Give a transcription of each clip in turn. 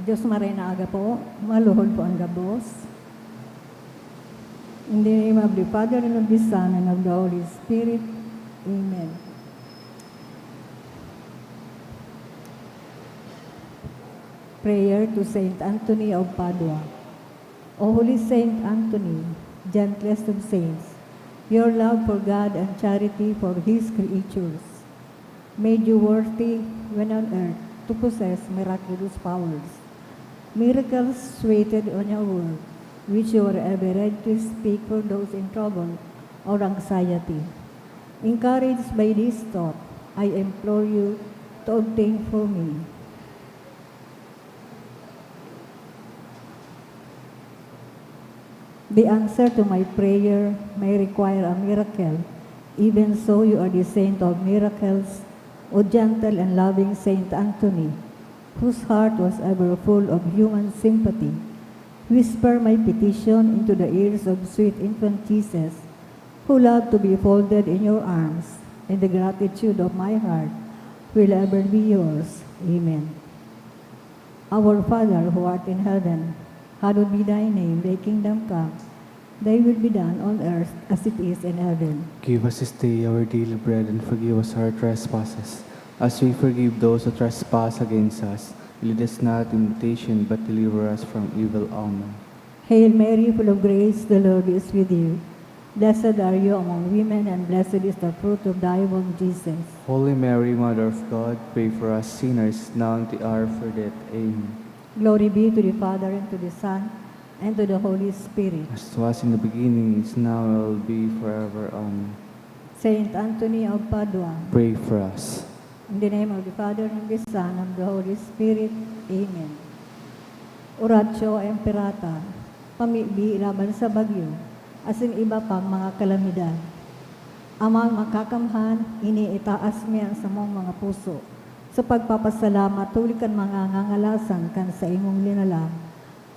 Diyos maray na aga po, maluhod po ang gabos. In the name of the Father, and of the Son, and of the Holy Spirit. Amen. Prayer to Saint Anthony of Padua. O Holy Saint Anthony, gentlest of saints, your love for God and charity for His creatures made you worthy when on earth to possess miraculous powers. Miracles waited on your word, which you were ever ready to speak for those in trouble or anxiety. Encouraged by this thought, I implore you to obtain for me the answer to my prayer may require a miracle. Even so, you are the saint of miracles, O gentle and loving Saint Anthony, whose heart was ever full of human sympathy. Whisper my petition into the ears of sweet infant Jesus, who loved to be folded in your arms, and the gratitude of my heart will ever be yours. Amen. Our Father, who art in heaven, hallowed be thy name, thy kingdom come, thy will be done on earth as it is in heaven. Give us this day our daily bread, and forgive us our trespasses, as we forgive those who trespass against us. Lead us not into temptation, but deliver us from evil. Amen. Hail Mary, full of grace, the Lord is with you. Blessed are you among women, and blessed is the fruit of thy womb, Jesus. Holy Mary, Mother of God, pray for us sinners, now and at the hour of our death. Amen. Glory be to the Father, and to the Son, and to the Holy Spirit. As it was in the beginning, is now, and will be forever. Amen. Saint Anthony of Padua, Pray for us. in the name of the Father, and the Son, and the Holy Spirit. Amen. Oratio Imperata, pamibi laban sa bagyo, asin iba pang mga kalamidad. Amang makakamhan, iniitaas miyan sa mong mga puso. Sa pagpapasalamat, huli kan mga ngangalasan kan sa imong linalang.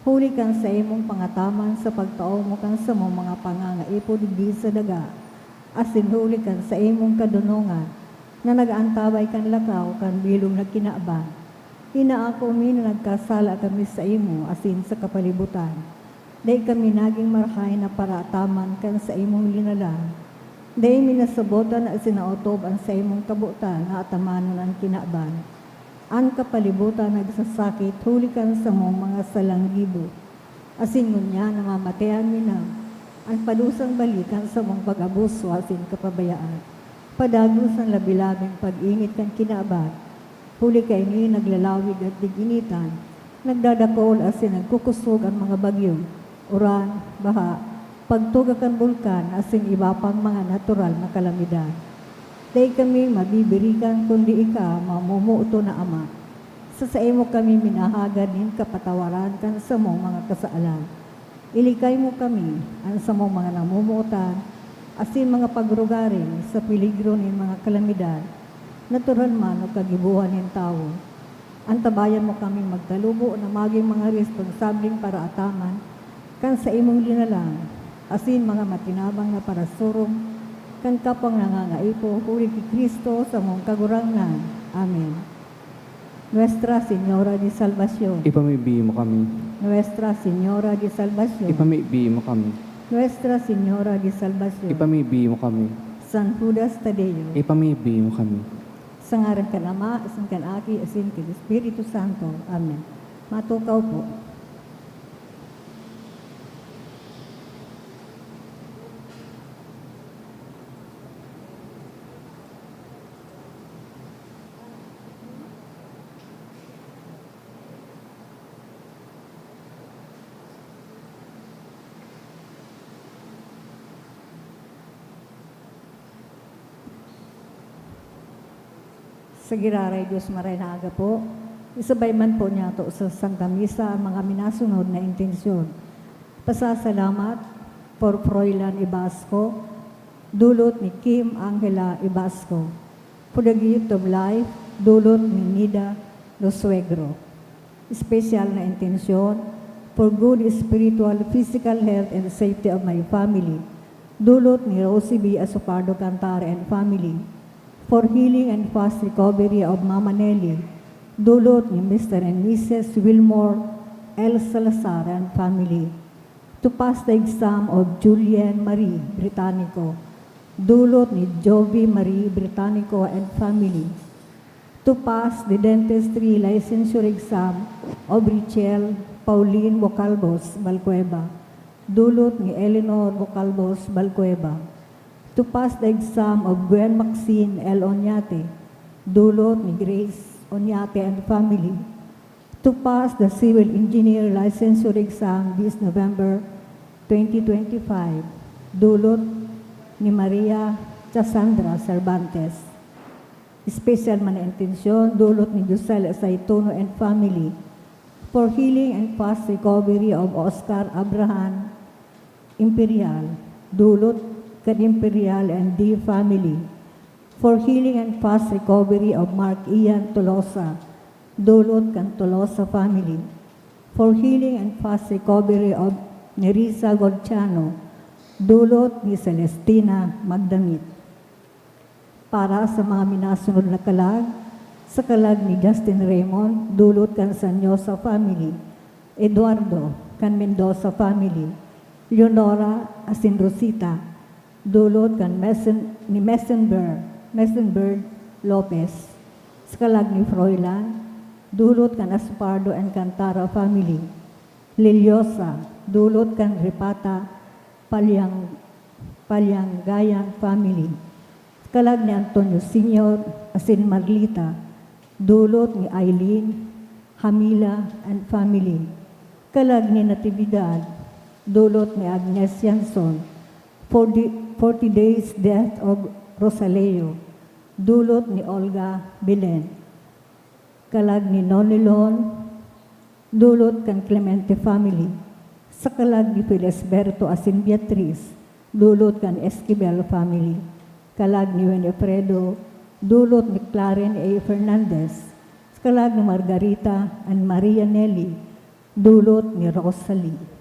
Huli kan sa imong pangataman sa pagtao mo kan sa mong mga pangangaipod di sa daga. Asin huli kan sa imong kadunungan, na nag-aantabay kan lakaw kan bilog na kinaaban. Inaako mi na nagkasala kami sa imo, asin sa kapalibutan. Dahil kami naging marhay na parataman kan sa imong linalang. Dahil minasabotan na sinautob ang sa imong kabutan na atamanon ang kinaaban. Ang kapalibutan nagsasakit, huli kan sa mong mga salanggibo. Asin ngunya namamatayan mi na, ang padusang balikan sa mong pag-abuso, asin kapabayaan. Padagos ang labilabing pag-init kan kinaaban. Huli kay ni naglalawig at diginitan, nagdadakol asin nagkukusog ang mga bagyo, uran, baha, pagtugakan bulkan asin iba pang mga natural na kalamidad. Dahil kami mabibirikan kundi ika mamumuto na Ama. Sa imo kami minahagad din kapatawaran kan sa mong mga kasaalan. Ilikay mo kami ang sa mong mga namumuotan asin mga pagrugaring sa peligro ng mga kalamidad, natural man o kagibuhan ng tao. Antabayan mo kami magtalubo na maging mga responsabling para ataman kan sa imong linalang, asin mga matinabang na parasurong, kan kapang nangangaipo, huli ki Kristo sa mong kagurangnan. Amen. Nuestra Señora de Salvación. Ipamibi mo kami. Nuestra Señora de Salvación. Ipamibi mo kami. Nuestra Señora de Salvación. Ipamibi mo kami. San Judas Tadeo. Ipamibi mo kami. Sa ngaran kan Ama, asin kan Aki, asin kan Espiritu Santo. Amen. Matukaw po. Sa giraray Diyos maray na aga po, isabay man po niya to sa Santa Misa ang mga minasunod na intensyon. Pasasalamat for Froilan Ibasco, dulot ni Kim Angela Ibasco. For the gift of life, dulot ni Nida Losuegro. Special na intensyon for good spiritual, physical health and safety of my family. Dulot ni Rosie B. Asopardo Cantare and family. For healing and fast recovery of Mama Nelly, dulot ni Mr. and Mrs. Wilmore L. Salazar and family, to pass the exam of Julian Marie Britannico, dulot ni Jovi Marie Britannico and family, to pass the dentistry licensure exam of Richelle Pauline Bocalbos Balcueva, dulot ni Eleanor Bocalbos Balcueva, to pass the exam of Gwen Maxine L. Oñate, dulot ni Grace Oñate and family, to pass the civil engineer licensure exam this November 2025, dulot ni Maria Cassandra Cervantes. Special man intensyon, dulot ni Giselle Saitono and family, for healing and fast recovery of Oscar Abraham Imperial, dulot kan Imperial and D family, for healing and fast recovery of Mark Ian Tolosa, dulot kan Tolosa family, for healing and fast recovery of Nerissa Gorciano, dulot ni Celestina Magdamit. Para sa mga minasunod na kalag, sa kalag ni Justin Raymond, dulot kan Sanyosa family, Eduardo kan Mendoza family, Leonora Asinrosita, dulot kan Messenberg Lopez, sa kalag ni Froilan, dulot kan Aspardo and Cantara family, Liliosa, dulot kan Ripata Palyangayan family, kalag ni Antonio Sr. Asin Marlita, dulot ni Eileen, Hamila and family, kalag ni Natividad, dulot ni Agnes Yanson, 40 days death of Rosaleo, dulot ni Olga Belen, kalag ni Nonilon, dulot kan Clemente family, sa kalag ni Felisberto Asin Beatriz, dulot kan Esquivel family, kalag ni Winifredo, dulot ni Claren A. Fernandez, kalag ni Margarita and Maria Nelly, dulot ni Rosalie.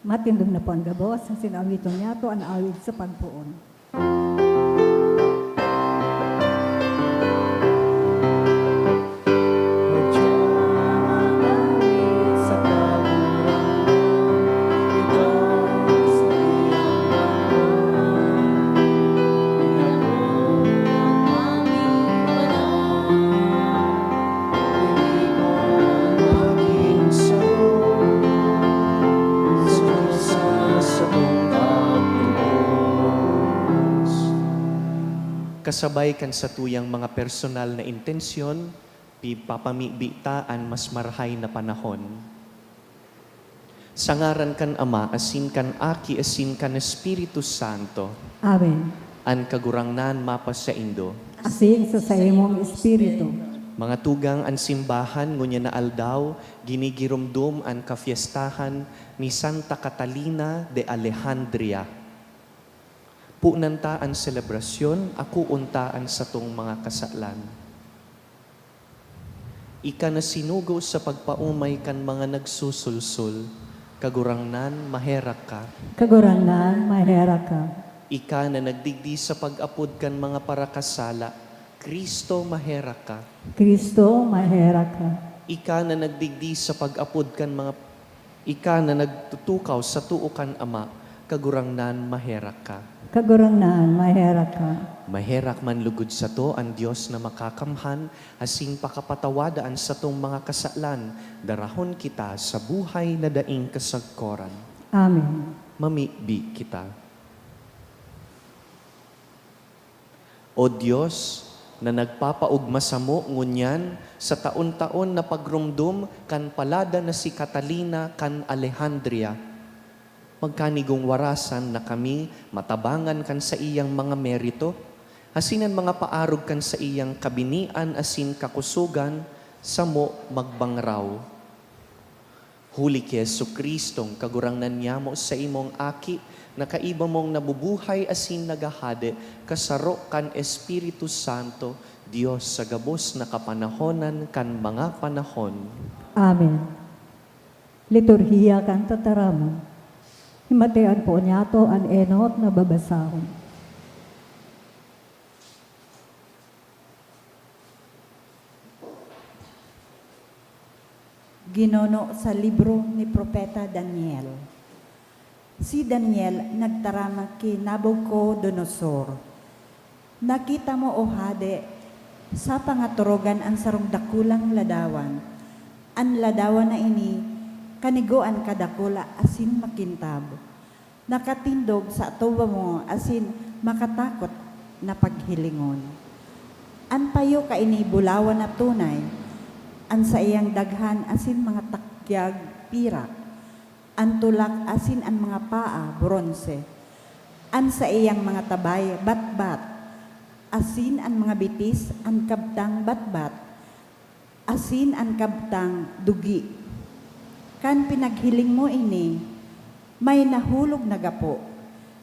Matindog na po ang gabos, ang sinawiton niya to ang awit sa pagpuon. Kasabay kan sa tuyang mga personal na intensyon, papamibitaan mas marhay na panahon. Sa ngaran kan Ama, asin kan Aki, asin kan Espiritu Santo, Amen. an kagurangnan mapas sa Indo. Asin sa imong espiritu. Mga tugang an simbahan ngunya na aldaw, ginigirumdum an kafiestahan ni Santa Catalina de Alejandria. Punanta ang selebrasyon, ako untaan sa tong mga kasalan. Ika na sinugo sa pagpaumay kan mga nagsusulsul, kagurangnan maherak ka. Kagurangnan, mahera ka. Ika na nagdigdi sa pag-apod kan mga parakasala, Kristo maherak ka. Kristo, mahera ka. Ika na nagdigdi sa pag-apod kan mga ika na nagtutukaw sa tuukan Ama, kagurangnan maherak ka. Kagurangnan, mahera ka. Maherak man lugod sa to ang Diyos na makakamhan, asing pakapatawadaan sa tong mga kasalan, darahon kita sa buhay na daing kasagkoran. Amen. Mamibi kita. O Diyos, na nagpapaugma sa mo ngunyan sa taon-taon na pagrumdum kan palada na si Catalina kan Alejandria, magkanigong warasan na kami matabangan kan sa iyang mga merito, asinan mga paarog kan sa iyang kabinian asin kakusugan, sa mo magbangraw. Huli ki Jesucristong kagurangnan niya mo sa imong aki, na kaiba mong nabubuhay asin nagahade, kasaro kan Espiritu Santo, Diyos sa gabos na kapanahonan kan mga panahon. Amen. Liturhiya kan tataramon. Himatean po niya to ang enot na babasahon. Ginono sa libro ni Propeta Daniel. Si Daniel nagtarama kay Nabucodonosor. Nakita mo, O Hade, sa pangaturogan ang sarong dakulang ladawan. Ang ladawan na ini, kaniguan kadakula asin makintab. Nakatindog sa atuwa mo asin makatakot na paghilingon. An payo ka ini bulawan na tunay, an sa iyang daghan asin mga takyag pirak, an tulak asin an mga paa bronse, an sa iyang mga tabay batbat, asin an mga bitis an kabtang batbat, asin an kabtang dugi. Kan pinaghiling mo ini, may nahulog na gapo,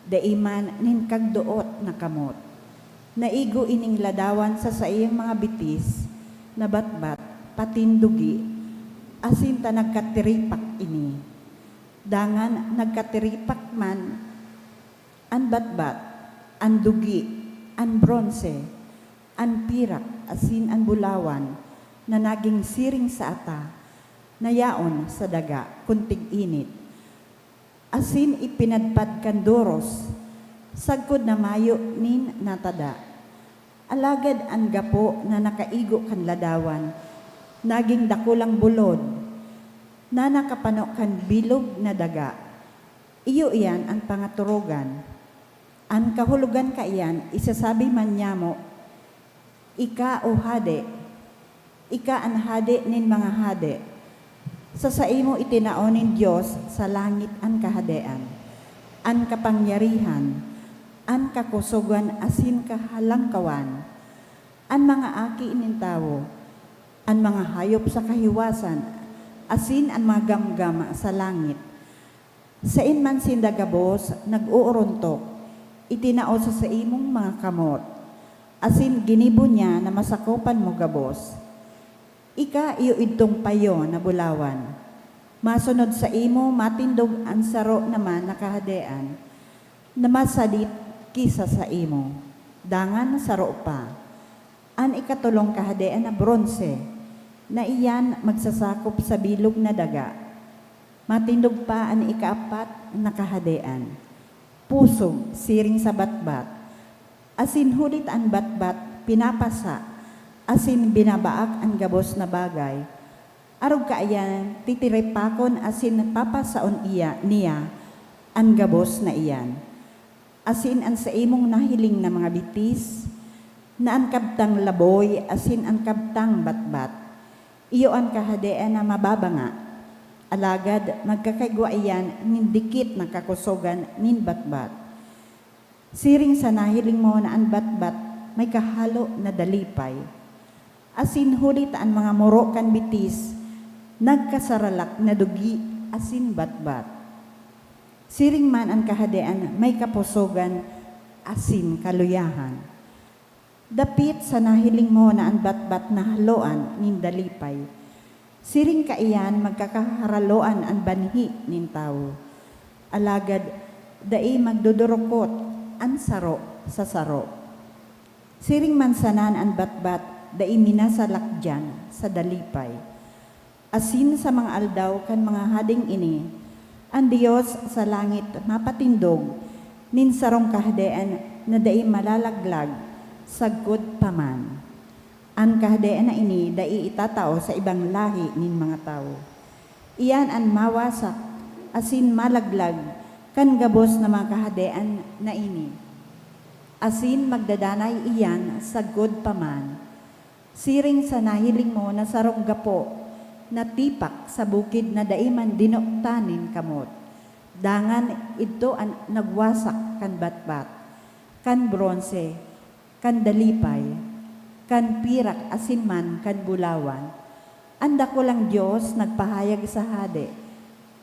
daiman nin kagduot na kamot. Naigo ining ladawan sa iyang mga bitis, na batbat, patindugi, asin ta nagkatiripak ini. Dangan nagkatiripak man, an batbat, an dugi, an bronse, an pirak, asin an bulawan, na naging siring sa ata, nayaon sa daga, kuntig init. Asin ipinadpad kan doros, sagkod na mayo nin natada. Alagad ang gapo na nakaigo kan ladawan, naging dakulang bulod, na nakapano kan bilog na daga. Iyo iyan ang pangaturogan. Ang kahulugan ka iyan, isasabi man niya mo, ika o hade, ika ang hade nin mga hade. Sa imo itinaonin Diyos sa langit ang kahadean, ang kapangyarihan, ang kakusugan asin kahalangkawan, ang mga aki inin tao, ang mga hayop sa kahiwasan, asin ang mga gamgam sa langit. Sa inman sindagabos, nag-uurontok, itinao sa imong mga kamot, asin ginibo niya na masakopan mo gabos. Ika iyo idtong payo na bulawan. Masunod sa imo, matindog ang saro naman nakahadean, na masadit kisa sa imo. Dangan saro pa. An ikatulong kahadean na bronse, na iyan magsasakop sa bilog na daga. Matindog pa ang ikaapat na kahadean. Pusog, siring sa batbat. Asin hulit ang batbat, pinapasa, asin binabaak ang gabos na bagay. Arog kaayan, titiripakon asin papasaon niya ang gabos na iyan. Asin ang sa imong nahiling na mga bitis, na ang kabtang laboy, asin ang kabtang batbat. Iyo ang kahadean na mababanga. Alagad magkakaigwaiyan nin dikit na kakusogan nin batbat. Siring sa nahiling mo na ang batbat may kahalo na dalipay. Asin hulit ang mga muro kan bitis, nagkasaralak na dugi asin batbat. Siring man ang kahadean may kapusogan asin kaluyahan. Dapit sa nahiling mo na ang batbat na haloan nin dalipay. Siring kaiyan magkakaharaloan ang banhi nin tao. Alagad dai magdudurukot ang saro sa saro. Siring mansanan ang batbat dai minasalakjan sa dalipay. Asin sa mga aldaw kan mga hading ini, ang Diyos sa langit mapatindog nin sarong kahadean na dai malalaglag sagkod paman. Ang kahadean na ini dai itatao sa ibang lahi nin mga tao. Iyan ang mawasak asin malaglag kan gabos na mga kahadean na ini. Asin magdadanay iyan sagkod paman. Siring sa nahiling mo na sarong gapo na tipak sa bukid na daiman dinoktanin kamot. Dangan ito ang nagwasak kan batbat, kan bronse, kan dalipay, kan pirak asin man kan bulawan. Anda ko lang Diyos nagpahayag sa hade,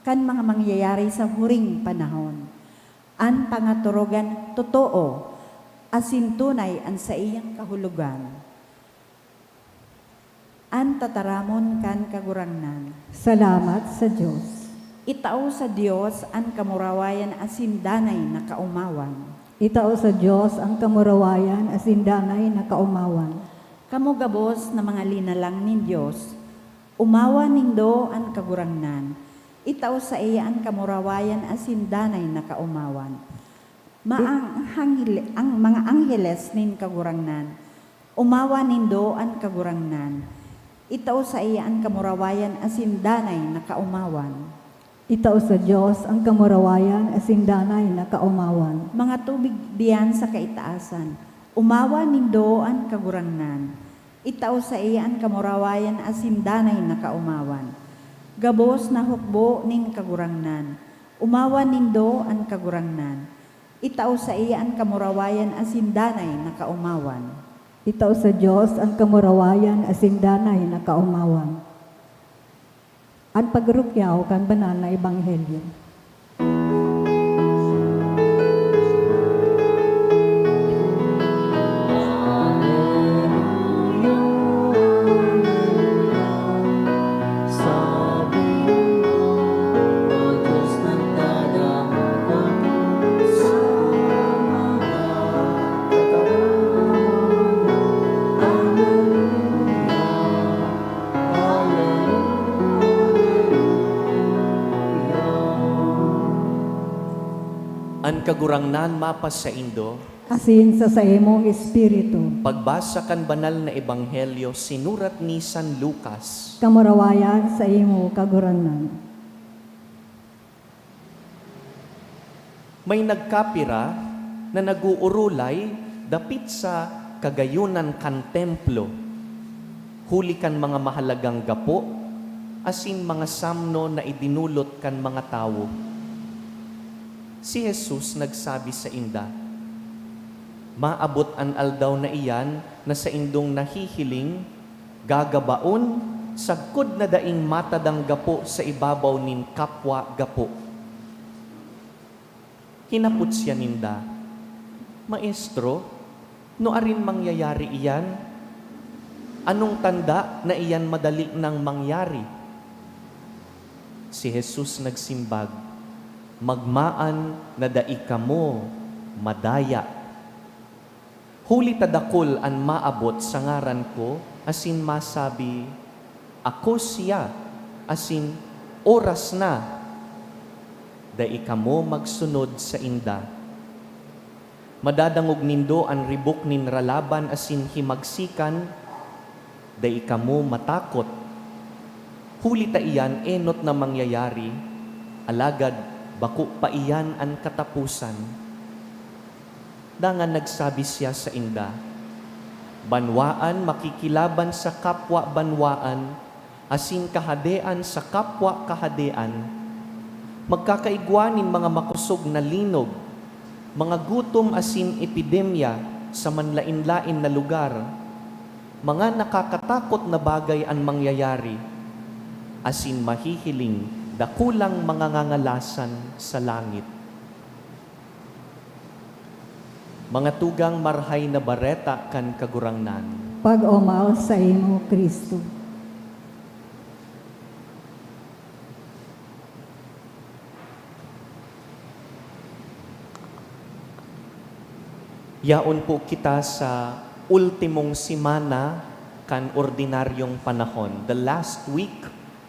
kan mga mangyayari sa huring panahon. An pangaturogan totoo, asin tunay ang sa iyang kahulugan. An tataramon kan kagurangnan. Salamat sa Diyos. Itao sa Diyos ang kamurawayan asin danay na kaumawan. Itao sa Diyos ang kamurawayan asin danay na kaumawan. Kamu gabos na mga linalang nin Diyos, umawa nindo ang kagurangnan. Itao sa iya ang kamurawayan asin danay na kaumawan. Ang mga angheles nin kagurangnan, umawa nindo ang kagurangnan. Itao sa iya ang kamurawayan asin danay na kaumawan. Itao sa Diyos ang kamurawayan asin danay na kaumawan. Mga tubig diyan sa kaitaasan, umawa nindo ang kagurangnan. Itao sa iya ang kamurawayan asin danay na kaumawan. Gabos na hukbo ning kagurangnan, umawa nindo ang kagurangnan. Itao sa iya ang kamurawayan asin danay na kaumawan. Itao sa Diyos ang kamurawayan asin danay na kaumawan. Ang pagrukyaw kan banal na ebanghelyo. An kagurangnan mapas sa Indo, Asin sa imong espiritu. pagbasa kan banal na ebanghelyo sinurat ni San Lucas. Kamurawayan sa imo kaguranan. May nagkapira na naguurulay dapit sa kagayunan kan templo. Huli kan mga mahalagang gapo, asin mga samno na idinulot kan mga tao. Si Jesus nagsabi sa inda, maabot an aldaw na iyan na sa indong nahihiling, gagabaon, sagkod na daing matadang gapo sa ibabaw nin kapwa gapo. Hinapot siya ninda, Maestro, no arin mangyayari iyan? Anong tanda na iyan madali nang mangyari? Si Jesus nagsimbag, magmaan na daika mo, madaya. Huli tadakol an maabot sa ngaran ko, asin masabi, ako siya, asin oras na, daika mo magsunod sa inda. Madadangog nindo ang ribok nin ralaban asin himagsikan, daika mo matakot. Huli ta iyan enot na mangyayari, alagad bako pa iyan ang katapusan. Dangan nagsabi siya sa inda, banwaan makikilaban sa kapwa banwaan, asin kahadean sa kapwa kahadean, magkakaigwanin mga makusog na linog, mga gutom asin epidemya sa manlain-lain na lugar, mga nakakatakot na bagay ang mangyayari, asin mahihiling dakulang mga ngangalasan sa langit. Mga tugang marhay na bareta kan kagurangnan. Pag-umaw sa imo, Kristo. Yaon po kita sa ultimong simana kan ordinaryong panahon. The last week,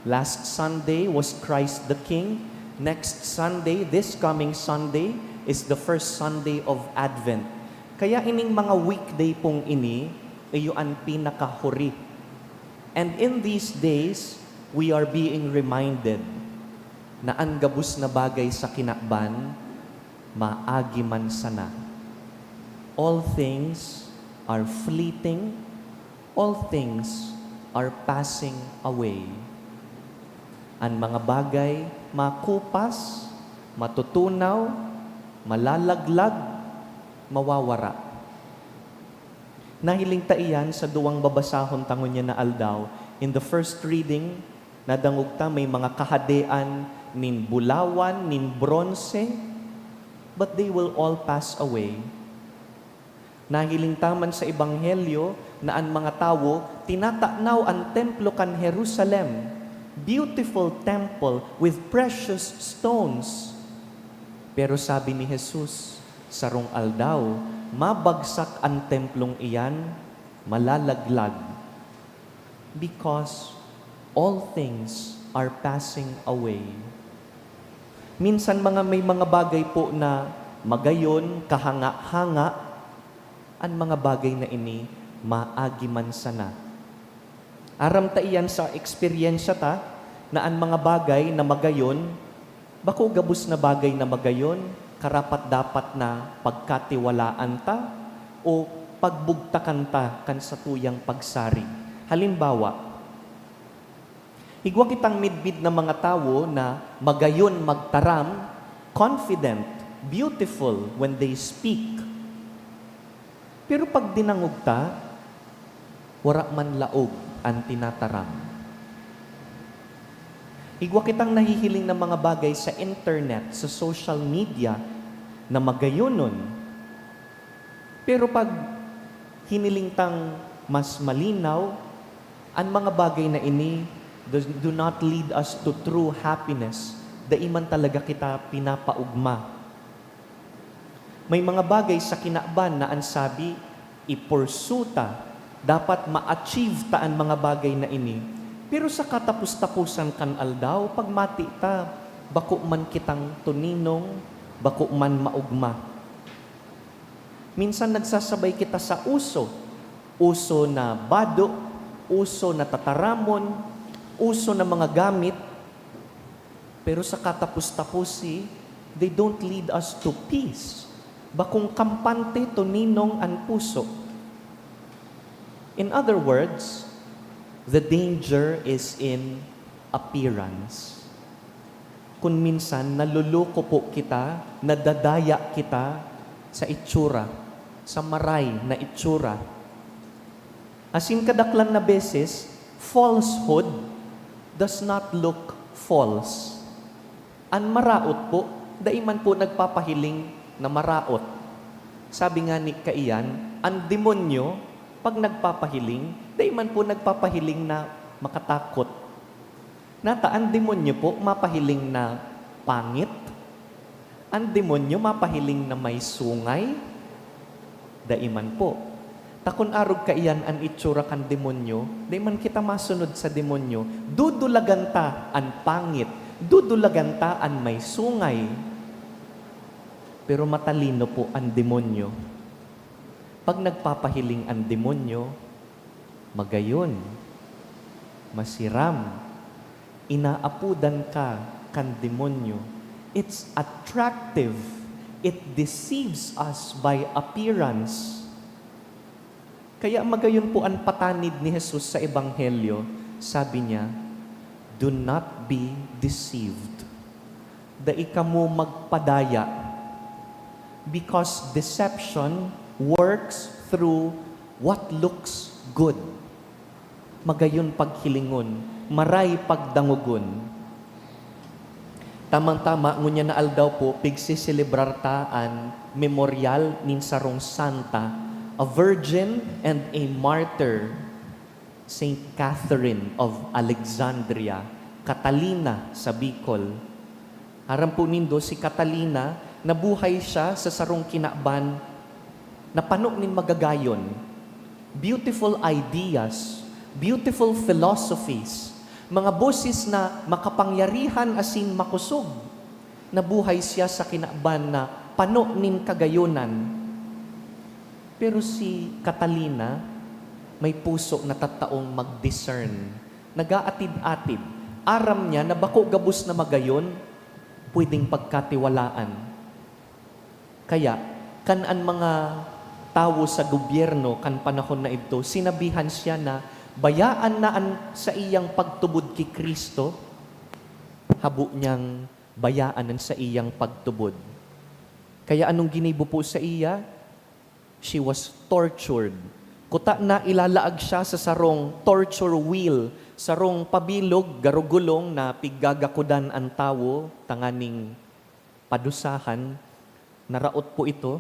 last Sunday was Christ the King. Next Sunday, this coming Sunday, is the first Sunday of Advent. Kaya ining mga weekday pong ini, iyo ang pinakahuri. And in these days, we are being reminded na ang gabus na bagay sa kinakban, maagi man sana. All things are fleeting, all things are passing away. Ang mga bagay makupas, matutunaw, malalaglag, mawawara. Nahiling ta iyan sa duwang babasahon tangon niya na aldaw. In the first reading, nadangog ta may mga kahadean nin bulawan, nin bronze, but they will all pass away. Nahiling taman sa Ebanghelyo na ang mga tao tinatanaw ang templo kan Jerusalem, beautiful temple with precious stones. Pero sabi ni Jesus, sarong aldaw, mabagsak ang templong iyan, malalaglag. Because all things are passing away. Minsan may mga bagay po na magayon, kahanga-hanga, ang mga bagay na ini, maagi man sana. Aram ta iyan sa eksperyensya ta, na ang mga bagay na magayon, bako gabus na bagay na magayon, karapat dapat na pagkatiwalaan ta, o pagbugtakan ta kan sa tuyang pagsari. Halimbawa, higwa kitang midbid na mga tao na magayon magtaram, confident, beautiful when they speak. Pero pag dinangog ta, wara man laog ang tinataram. Higwa kitang nahihiling ng mga bagay sa internet, sa social media, na magayonon. Pero pag hiniling tang mas malinaw, ang mga bagay na ini do not lead us to true happiness. Daiman talaga kita pinapaugma. May mga bagay sa kinakban na ang sabi, ipursuta, dapat ma-achieve ta ang mga bagay na ini. Pero sa katapus-tapusan kan aldaw, pag mati ta, bako man kitang tuninong, bako man maugma. Minsan nagsasabay kita sa uso na bado, uso na tataramon, uso na mga gamit, pero sa katapus-tapusi, they don't lead us to peace. Bakong kampante tuninong ang puso. In other words, the danger is in appearance. Kung minsan naluloko po kita, nadadaya kita sa itsura, sa maray na itsura. Asin kadaklan na beses, falsehood does not look false. Ang maraot po, daiman po nagpapahiling na maraot. Sabi nga ni Kaiyan, ang demonyo, pag nagpapahiling, daiman po nagpapahiling na makatakot. Nata, ang demonyo po, mapahiling na pangit. Ang demonyo, mapahiling na may sungay. Daiman po. Takon arog Kaiyan ang itsura kan demonyo, daiman kita masunod sa demonyo, dudulagan ta ang pangit, dudulagan ta ang may sungay. Pero matalino po ang demonyo. Pag nagpapahiling ang demonyo, magayon, masiram, inaapudan ka kan demonyo. It's attractive. It deceives us by appearance. Kaya magayon po ang patanid ni Jesus sa Ebanghelyo. Sabi niya, Do not be deceived. Dai ka mo magpadaya. Because deception works through what looks good. Magayon paghilingon, maray pagdangugon. Tamang-tama, ngunya na aldaw po, pigsiselebrar ta an memorial nin sarong santa, a virgin and a martyr, Saint Catherine of Alexandria, Catalina sa Bicol. Aram po nindo, si Catalina, nabuhay siya sa sarong kinaban na panok nin magagayon. Beautiful ideas, beautiful philosophies, mga boses na makapangyarihan asin makusog. Nabuhay siya sa kinaban na panok nin kagayonan. Pero si Catalina, may puso na tattaong mag-discern. Nagaatid-atid. Aram niya na bako gabus na magayon, pwedeng pagkatiwalaan. Kaya, kan-an mga tao sa gobyerno kan panahon na ito, sinabihan siya na bayaan na sa iyang pagtubod kay Kristo, habo niyang bayaanan sa iyang pagtubod. Kaya anong ginibo po sa iya? She was tortured. Kuta na ilalaag siya sa sarong torture wheel, sarong pabilog, garugulong na piggagakudan ang tao, tanganing padusahan, naraot po ito.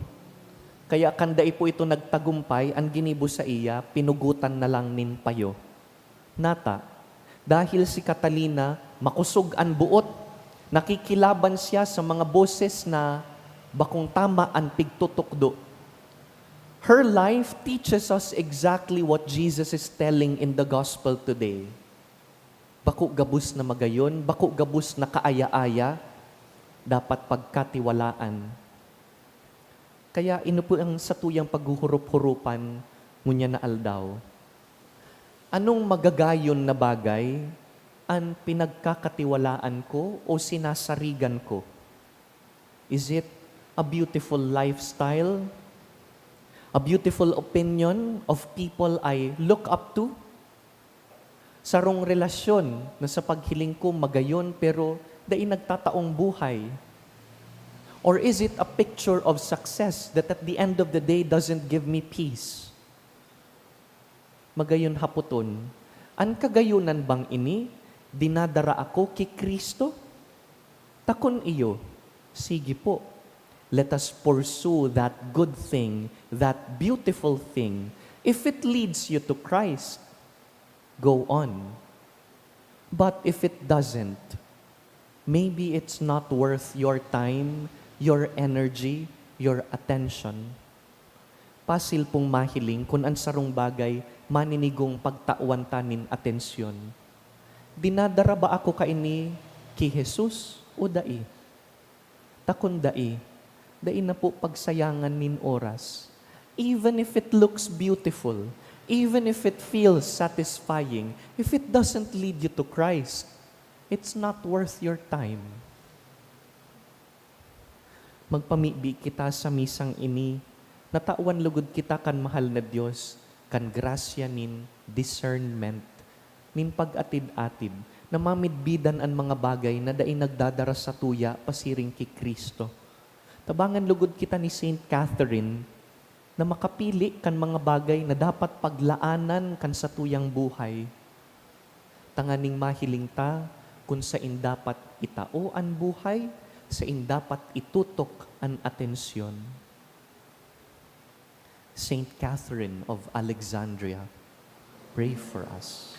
Kaya kanday po ito nagtagumpay, ang ginibo sa iya, pinugutan na lang nin payo. Nata, dahil si Catalina makusog ang buot, nakikilaban siya sa mga boses na bakong tama ang pigtutukdo. Her life teaches us exactly what Jesus is telling in the gospel today. Bako gabus na magayon, bako gabus na kaaya-aya, dapat pagkatiwalaan. Kaya ino po ang satuyang paghuhurup-hurupan ngunya na aldaw. Anong magagayon na bagay ang pinagkakatiwalaan ko o sinasarigan ko? Is it a beautiful lifestyle? A beautiful opinion of people I look up to? Sarong relasyon na sa paghiling ko magayon pero dai nagtataong buhay? Or is it a picture of success that at the end of the day doesn't give me peace? Magayon haputon, an kagayunan bang ini, dinadara ako kay Kristo? Takon iyo, sige po. Let us pursue that good thing, that beautiful thing. If it leads you to Christ, go on. But if it doesn't, maybe it's not worth your time, your energy, your attention. Pasil pong mahiling kung ang sarong bagay maninigong pagtauan tanin atensyon. Dinadara ba ako kaini kay Jesus o dai? Takon dai. Dai na po pagsayangan nin oras. Even if it looks beautiful, even if it feels satisfying, if it doesn't lead you to Christ, it's not worth your time. Magpamibi kita sa misang ini, natawan lugod kita kan mahal na Diyos, kan grasya nin discernment, nin pag-atid-atid, na mamidbidan ang mga bagay na dai nagdadara sa tuya pasiring kay Kristo. Tabangan lugod kita ni Saint Catherine na makapili kan mga bagay na dapat paglaanan kan sa tuyang buhay. Tanganing mahiling ta kung sain dapat itao ang buhay, sain dapat itutok ang atensyon. Saint Catherine of Alexandria, pray for us.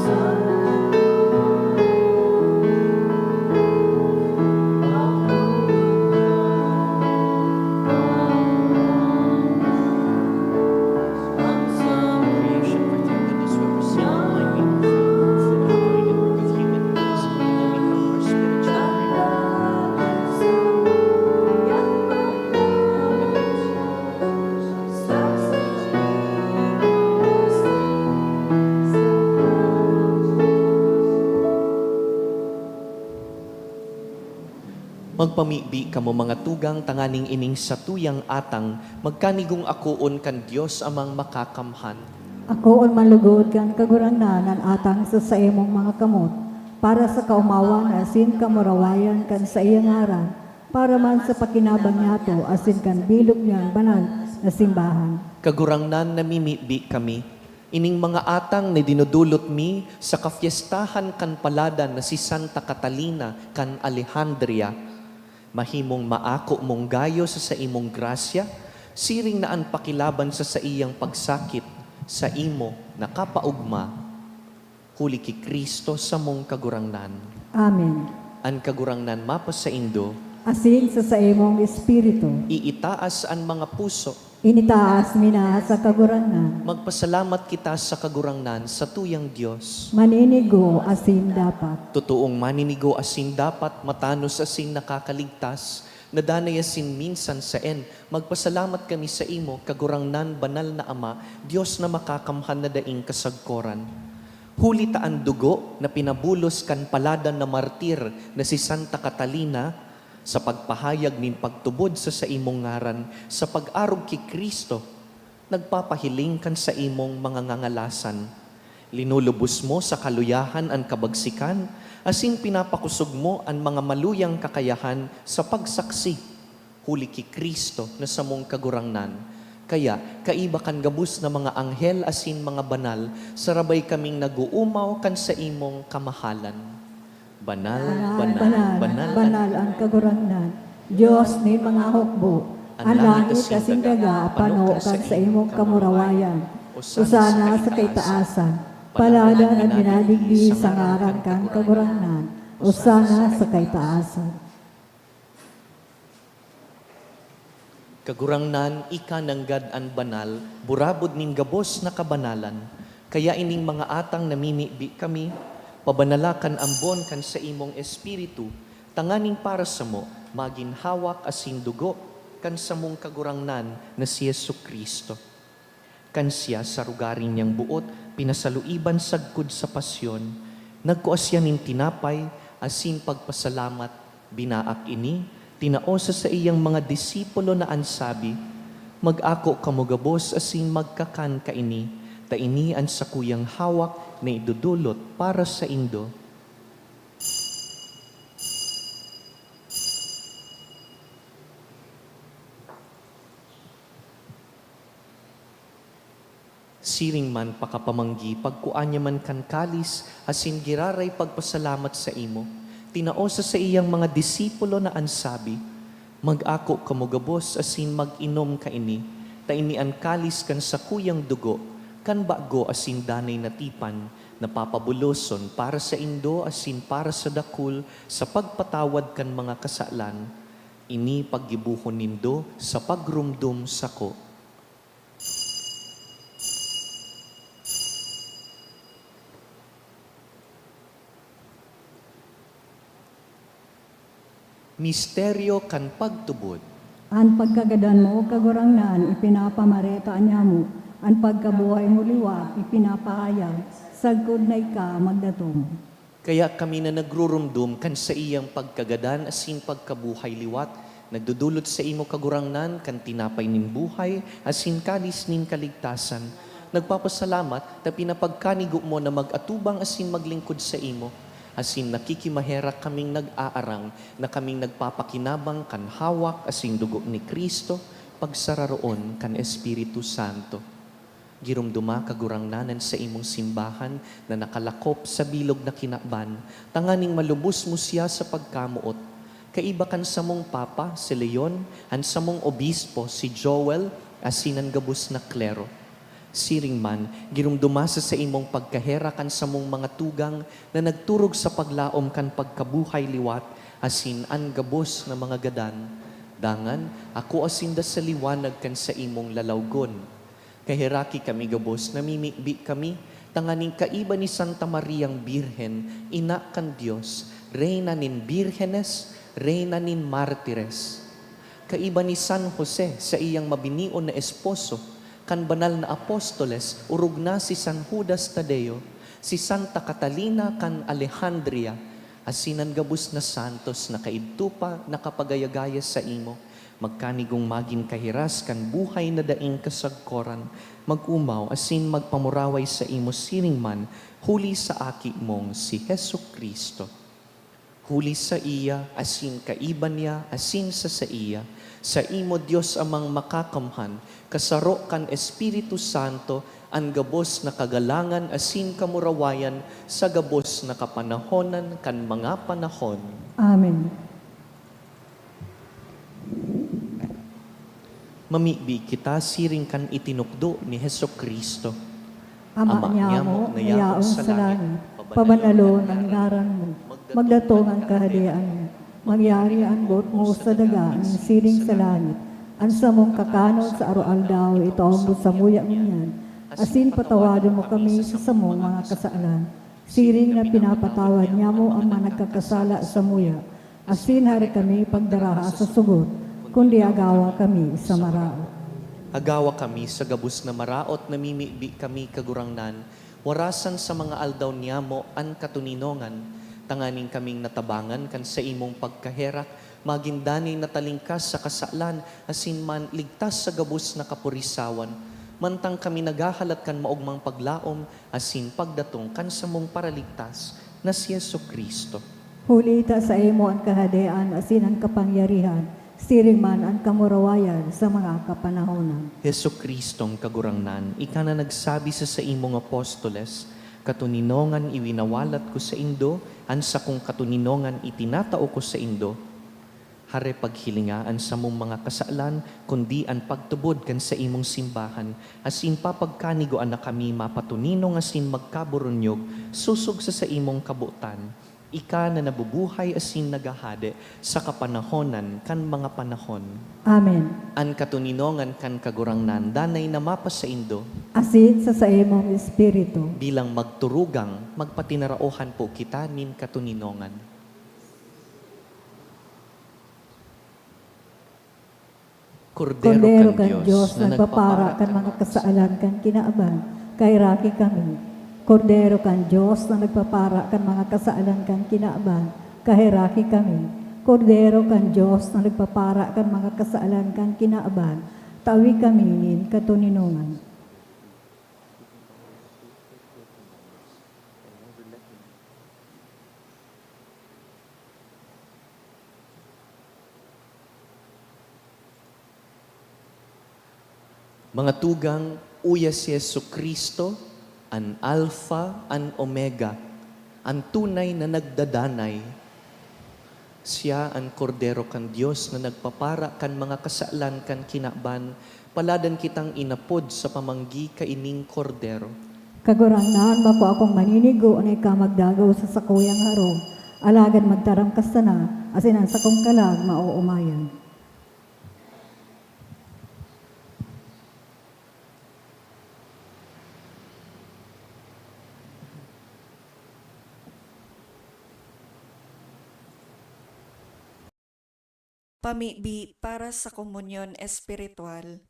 Sun Magpamibi kamo mga tugang tanganing ining sa tuyang atang, magkanigong akuon kan Dios amang makakamhan. Ako on malugod kan kaguranan atang sa imong mga kamot, para sa kaumawan asin kamurawayan kan sa iyang ngaran, para man sa pakinabang nato asin kan bilog niyang banal na simbahan. Kagurangnan namimibi kami, ining mga atang ni dinudulot mi sa kafiestahan kan paladan na si Santa Catalina kan Alejandria. Mahimong maako mong gayo sa imong grasya, siring na an pakilaban sa iyang pagsakit, sa imo nakapaugma, huli ki Kristo sa mong kagurangnan. Amen. An kagurangnan mapas sa Indo, Asin sa imong espiritu, iitaas an mga puso, initaas mina sa kaguranan, magpasalamat kita sa kagurangnan sa tuyang Diyos. maninigo asin dapat. Totoong maninigo asin dapat, matanos asin nakakaligtas, nadanay asin minsan sa magpasalamat kami sa imo, kagurangnan banal na Ama, Diyos na makakamhan na daing kasagkoran. Huli taan dugo na pinabulos kan paladan na martir na si Santa Catalina, sa pagpahayag nin pagtubod sa imong ngaran, sa pag-arog ki Kristo, nagpapahiling kan sa imong mga ngangalasan. Linulubos mo sa kaluyahan ang kabagsikan, asin pinapakusog mo ang mga maluyang kakayahan sa pagsaksi. Huli ki Kristo na sa mong kagurangnan. Kaya, kaiba kan gabus na mga anghel asin mga banal, sarabay kaming naguumaw kan sa imong kamahalan. Banal, Banal ang kagurangnan. Diyos ni mga hukbo, ang langit kasing daga, panukan sa imong kamurawayan. Usana sa kaitaasan, paladan ang minaligdi sa ngaran kang kagurangnan. Usana sa kaitaasan. Kagurangnan, ika nanggad an banal, burabod ning gabos na kabanalan. Kaya ining mga atang namimibi kami, pabanalakan ambon kan sa imong espiritu, tanganing para sa mo, maginhawak asin dugo, kan sa mong kagurangnan na si Yesu Kristo. Kan siya sa rugaring niyang buot, pinasaluiban sagkod sa pasyon, nagkuasya nin tinapay, asin pagpasalamat, binaak ini, tinaosa sa iyang mga disipulo na ansabi, mag-ako kamugabos asin magkakan ka ini, taini ang sakuyang hawak na idudulot para sa Indo. Siring man pakapamanggi, pagkuanya man kan kalis, asin giraray pagpasalamat sa imo, tinaosa sa iyang mga disipulo na ansabi, mag-ako kamugabos asin mag-inom ka ini, taini ang kalis kan sa kuyang dugo, kan bago asin danay natipan, napapabuloson para sa Indo asin para sa dakul, sa pagpatawad kan mga kasalan, ini paggibuhon nindo sa pagrumdum sako. Misteryo kan pagtubod. Ang pagkagadan mo, kagurangnan, ipinapamareta niya mo. Ang pagkabuhay mo liwat, ipinapahayag. Sagkod na ika magdatong. Kaya kami na nagrurumdum kan sa iyang pagkagadan asin pagkabuhay liwat, nagdudulot sa imo kagurangnan kan tinapay nin buhay asin kalis nin kaligtasan. Nagpapasalamat na pinapagkanigo mo na mag-atubang asin maglingkod sa imo. Asin nakikimahera kaming nag-aarang na kaming nagpapakinabang kan hawak asin dugo ni Kristo, pagsararoon kan Espiritu Santo. Girumduma kagurangnanan sa imong simbahan na nakalakop sa bilog na kinakban, tanganing malubos mo siya sa pagkamuot. Kaiba kan sa mong Papa, si Leon, han sa mong Obispo, si Joel, asin ang gabos na klero. Siring man, girumduma sa imong pagkahera kan sa mong mga tugang na nagturog sa paglaom kan pagkabuhay liwat, asin ang gabos na mga gadan. Dangan, ako asinda sa liwanag kan sa imong lalawgon. Kahiraki kami gabos, namimibi kami, tanganing kaiba ni Santa Mariang Birhen, ina kan Diyos, reyna nin birhenes, reyna nin martires. Kaiba ni San Jose sa iyang mabinion na esposo, kan banal na apostoles, urog na si San Judas Tadeo, si Santa Catalina kan Alejandria, asinan gabus na santos na kaidtupa nakapagayagaya sa imo, magkanigong magin kahiras kan buhay na daing kasagkoran, magumaw asin magpamuraway sa imo siring man, huli sa aki mong si Hesu Kristo. Huli sa iya, asin kaiban niya, asin sa iya, sa imo Dios amang makakamhan, kasaro kan Espiritu Santo, ang gabos na kagalangan asin kamurawayan sa gabos na kapanahonan kan mga panahon. Amen. Mamibi kita siring kan itinukdo ni Hesu Kristo. Ama niya mo, nayaon sa langit, pabanalo ng ngaran mo, magdatong ang kahadian mo, mangyari ang bot mo sa daga, ang siring sa langit, ang samong kakanon sa araw-aldaw, ito ang busamuya mo yan, asin patawadon mo kami sa samong mga kasaalan, siring na pinapatawad niya mo ang mga nagkakasala sa muya, asin hari kami pagdaraha sa sugot, kundi agawa kami sa marao. Agawa kami sa gabus na maraot, namimibi kami kagurangnan, warasan sa mga aldaw niya mo an katuninongan, tanganing kaming natabangan kan sa imong pagkaherak, magindanay natalingkas sa kasalan, asin man ligtas sa gabus na kapurisawan, mantang kami nagahalat kan maugmang paglaom, asin pagdatong kan sa mong paraligtas, na si Yesu Kristo. Hulita sa imo ang kahadean, asin ang kapangyarihan, siring man ang kamurawayan sa mga kapanahonan. Hesu Kristong kagurangnan, ika na nagsabi sa imong apostoles, katuninongan iwinawalat ko sa indo, ansa kong katuninongan itinatao ko sa indo, hare paghilingaan sa mong mga kasaalan, kundi ang pagtubod kan sa imong simbahan, asin papagkanigoan na kami mapatuninong asin magkaburunyog, susog sa imong kabutan, ika na nabubuhay asin nagahade sa kapanahonan kan mga panahon. Amen. An katuninongan kan kagurangnan, danay na mapas sa indo, Asin sa imong espiritu, bilang magturugang, magpatinaraohan po kita nin katuninongan. Kordero kan Diyos, nagpapara kan mga kasaalan kan kinaaban, kay raki kami. Kordero kan Diyos, na nagpapara kan mga kasaalan kan kinaaban, kay raki kami. Kordero kan Diyos, na nagpapara kan mga kasaalan kan kinaaban, tawi kami nin katuninongan. Mga tugang, uya si Yesu Kristo, an Alpha, an Omega, ang tunay na nagdadanay. Siya ang kordero kan Diyos na nagpapara kan mga kasaalan kan kinaban, paladan kitang inapod sa pamanggi kaining kordero. Kagurangnan bako akong maninigo anay ka magdagaw sa sakuyang harong, alagad magtaram kastana, asin ang sakong kalag mauumayan. Pamibi para sa komunyon espiritual.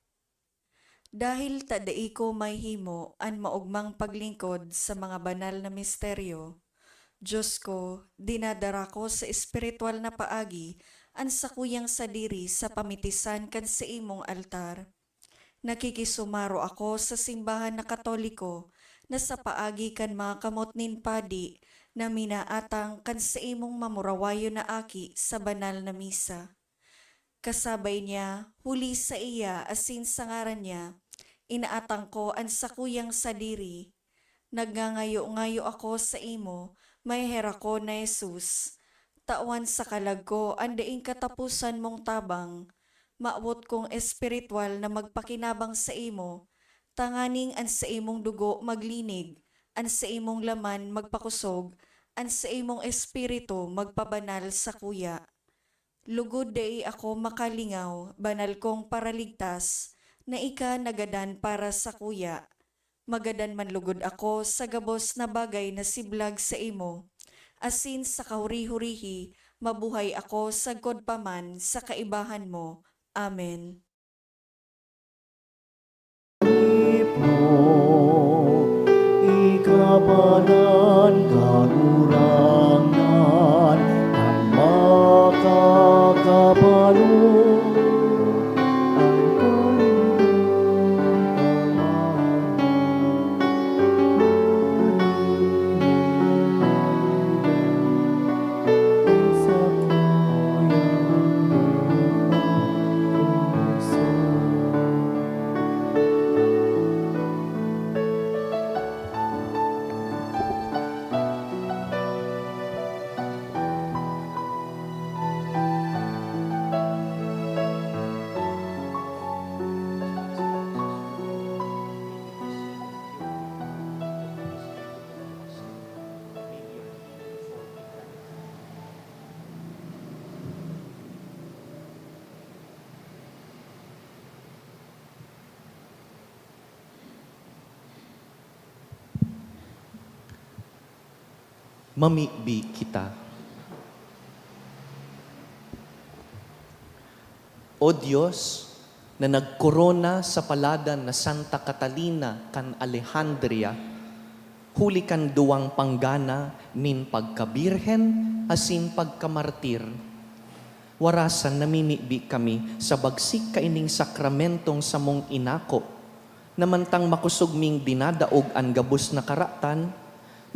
Dahil tadai ko may himo an maugmang paglingkod sa mga banal na misteryo, Diyos ko, dinadara ko sa espiritual na paagi an sakuyang sadiri sa pamitisan kan sa imong altar. Nakikisumaro ako sa simbahan na Katoliko na sa paagi kan mga kamot nin padi na minaatang kan sa imong mamurawayo na aki sa banal na misa. Kasabay niya, huli sa iya asin sa ngaran niya, inaatang ko ang sakuyang sadiri. Nagngangayo-ngayo ako sa imo, may hera ko na Jesus. Tawan sa kalag ko, ang daing katapusan mong tabang. Maawot kong espiritual na magpakinabang sa imo, tanganing an sa imong dugo maglinig, an sa imong laman magpakusog, an sa imong espiritu magpabanal sa kuya. Lugod day ako makalingaw, banal kong paraligtas, na ika nagadan para sa kuya. Magadan man lugod ako sa gabos na bagay na siblag sa imo. Asin sa kahuri-hurihi, mabuhay ako sa godpaman sa kaibahan mo. Amen. Ikabalan kagurangan mamibi kita. O Diyos, na nagkorona sa paladan na Santa Catalina kan Alejandria, huli kan duwang panggana nin pagkabirhen asin pagkamartir. Warasan namimibi kami sa bagsik kaining sakramentong samong inako, namantang makusugming dinadaog ang gabos na karatan,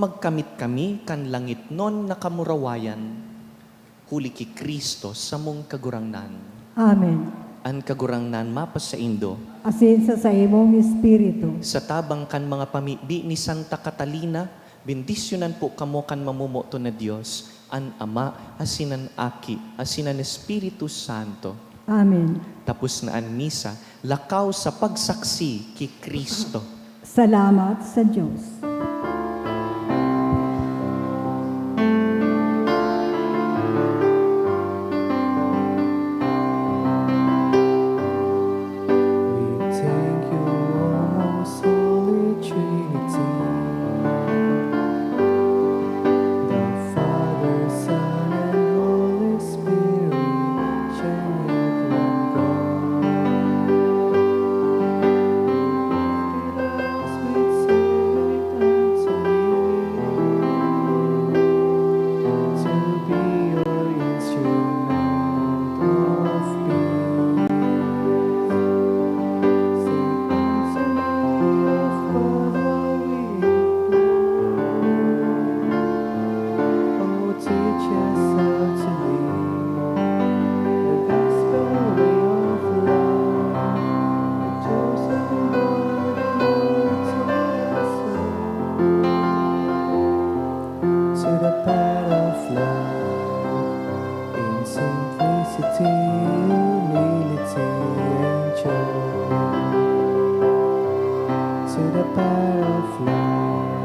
magkamit kami kan langit non na kamurawayan. Huli ki Kristo samong kagurangnan. Amen. Ang kagurangnan mapas sa Indo, Asin sa imong espiritu. sa tabang kan mga pamibi ni Santa Catalina, bendisyonan po kamo kan mamumoto na Diyos, an Ama, asinan Aki, asinan Espiritu Santo. Amen. Tapos na an misa, lakaw sa pagsaksi ki Kristo. Salamat sa Diyos. We thank you, O most holy Trinity, the Father, Son, and Holy Spirit, sharing one God. With Spirit unto me, to be your instrument of peace. Simplicity, humility, and joy. To the path of life.